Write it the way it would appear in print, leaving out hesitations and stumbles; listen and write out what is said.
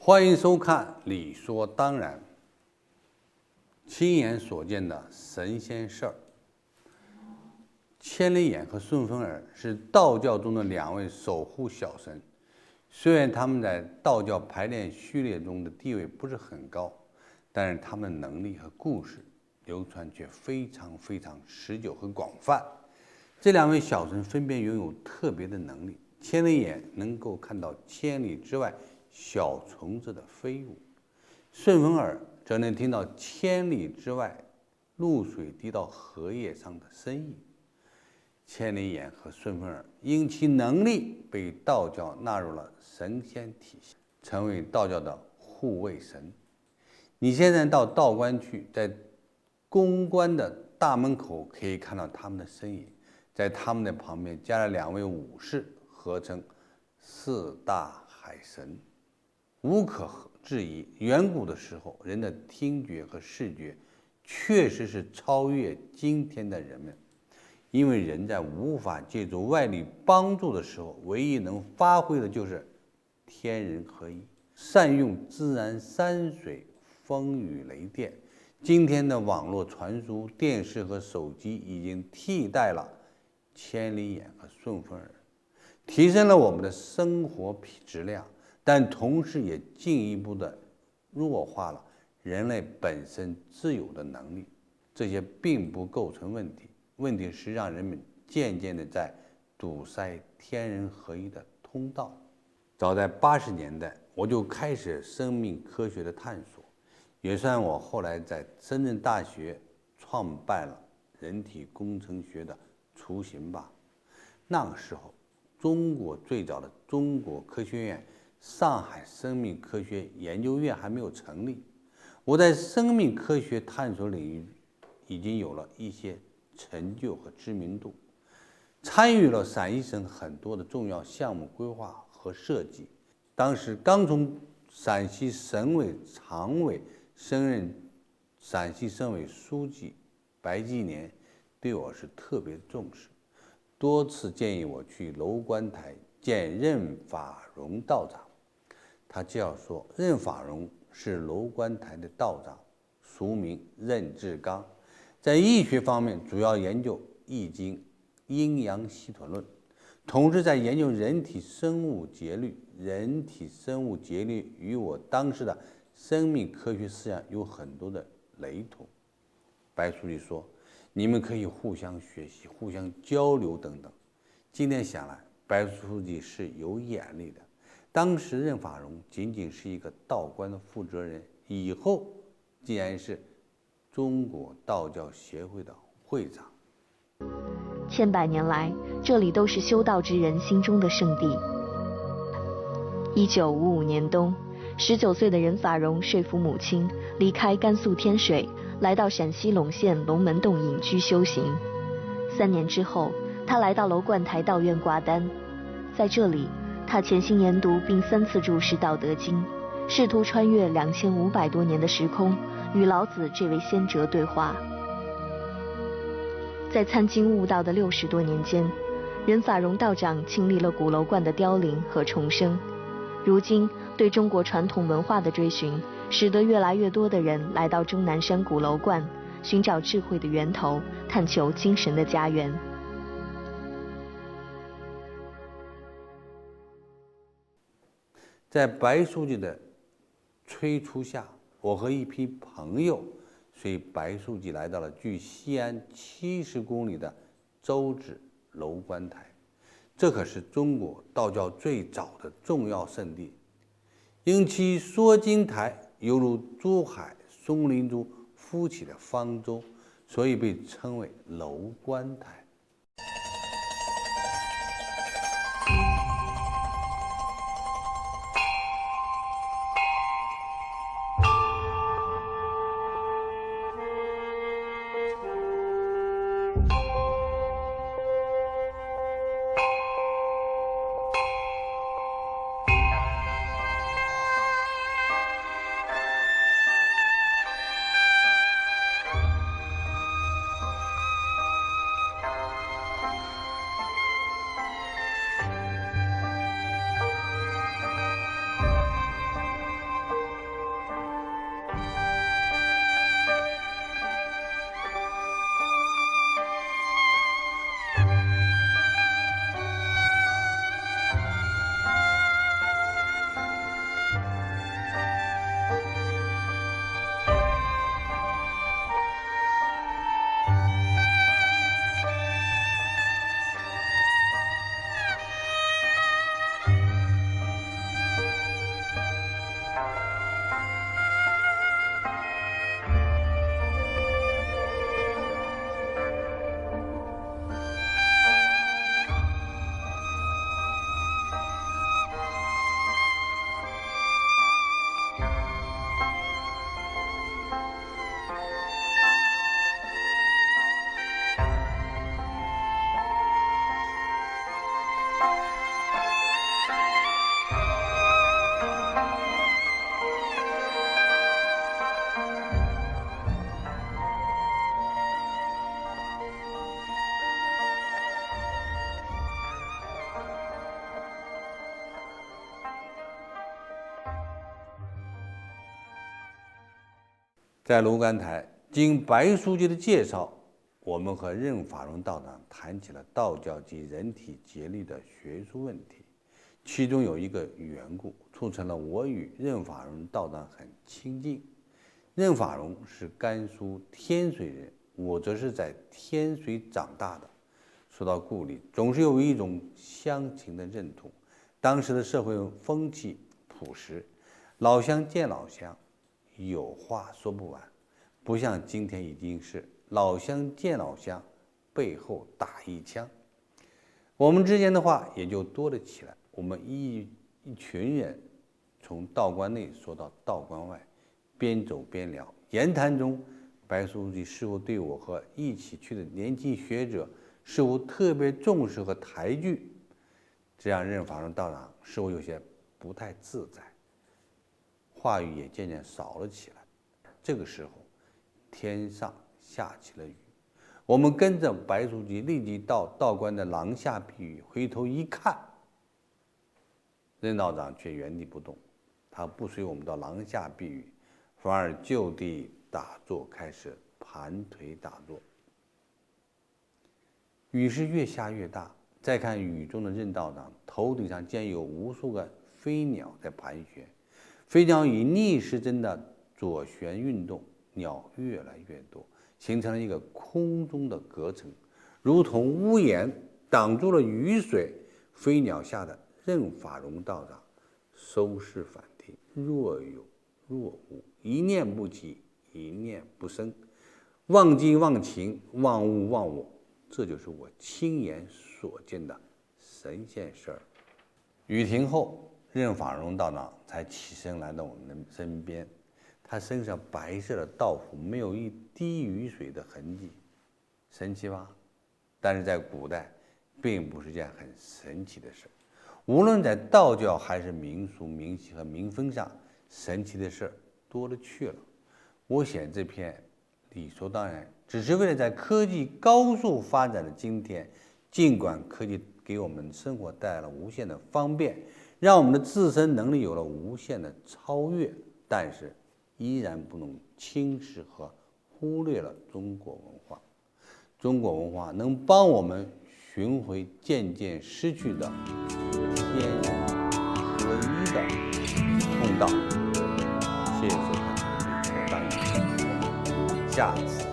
欢迎收看《理说当然》，亲眼所见的神仙事儿。千里眼和顺风耳是道教中的两位守护小神，虽然他们在道教排列序列中的地位不是很高，但是他们的能力和故事流传却非常持久和广泛。这两位小神分别拥有特别的能力，千里眼能够看到千里之外小虫子的飞舞，顺风耳则能听到千里之外露水滴到荷叶上的声音。千里眼和顺风耳因其能力被道教纳入了神仙体系，成为道教的护卫神。你现在到道观去，在宫观的大门口可以看到他们的身影，在他们的旁边加了两位武士，合称四大海神。无可置疑，远古的时候，人的听觉和视觉确实是超越今天的人们，因为人在无法借助外力帮助的时候，唯一能发挥的就是天人合一，善用自然山水、风雨雷电。今天的网络传输、电视和手机已经替代了千里眼和顺风耳，提升了我们的生活质量，但同时也进一步的弱化了人类本身自有的能力。这些并不构成问题，问题是让人们渐渐的在堵塞天人合一的通道。早在80年代，我就开始生命科学的探索，也算我后来在深圳大学创办了人体工程学的雏形吧。那个时候，中国最早的中国科学院上海生命科学研究院还没有成立，我在生命科学探索领域已经有了一些成就和知名度，参与了陕西省很多的重要项目规划和设计。当时刚从陕西省委常委升任陕西省委书记白继年对我是特别重视，多次建议我去楼观台见任法荣道长。他介绍说，任法荣是楼观台的道长，俗名任志刚，在医学方面主要研究易经、阴阳系统论，同时在研究人体生物节律。人体生物节律与我当时的生命科学思想有很多的雷同。白书记说，你们可以互相学习、互相交流等等。今天想来，白书记是有眼力的。当时任法荣仅仅是一个道观的负责人，以后竟然是中国道教协会的会长。千百年来，这里都是修道之人心中的圣地。1955年冬，19岁的任法荣说服母亲离开甘肃天水，来到陕西陇县龙门洞隐居修行。3年之后，他来到楼观台道院挂单，在这里，他潜心研读并3次注释《道德经》，试图穿越2500多年的时空，与老子这位先哲对话。在参经悟道的60多年间，任法荣道长经历了鼓楼观的凋零和重生。如今，对中国传统文化的追寻，使得越来越多的人来到终南山鼓楼观，寻找智慧的源头，探求精神的家园。在白书记的催促下，我和一批朋友随白书记来到了距西安70公里的周址楼观台。这可是中国道教最早的重要圣地，因其缩金台犹如珠海松林珠浮起的方舟，所以被称为楼观台。在卢甘台，经白书记的介绍，我们和任法荣道长谈起了道教及人体节律的学术问题，其中有一个缘故，促成了我与任法荣道长很亲近。任法荣是甘肃天水人，我则是在天水长大的。说到故里，总是有一种乡情的认同。当时的社会风气朴实，老乡见老乡，有话说不完，不像今天已经是老乡见老乡，背后打一枪。我们之间的话也就多了起来。我们一群人从道观内说到道观外，边走边聊。言谈中，白书记似乎对我和一起去的年轻学者似乎特别重视和抬举，这让任法荣道长使我有些不太自在，话语也渐渐少了起来。这个时候，天上下起了雨，我们跟着白书记立即到道观的廊下避雨。回头一看，任道长却原地不动，他不随我们到廊下避雨，反而就地打坐，开始盘腿打坐。雨是越下越大，再看雨中的任道长，头顶上竟有无数个飞鸟在盘旋，飞鸟以逆时针的左旋运动，鸟越来越多，形成了一个空中的隔层，如同屋檐挡住了雨水。飞鸟下的任法荣道长收视反听，若有若无，一念不起，一念不生，忘机忘情，忘物忘我。这就是我亲眼所见的神仙事儿。雨停后，任法荣道长才起身来到我们身边，他身上白色的道服没有一滴雨水的痕迹，神奇吧？但是在古代，并不是件很神奇的事。无论在道教还是民俗、民戏和民风上，神奇的事多了去了。我写这篇理所当然，只是为了在科技高速发展的今天，尽管科技给我们生活带来了无限的方便，让我们的自身能力有了无限的超越，但是依然不能轻视和忽略了中国文化。中国文化能帮我们寻回渐渐失去的天人合一的通道。谢谢收看，我当然，我们下次。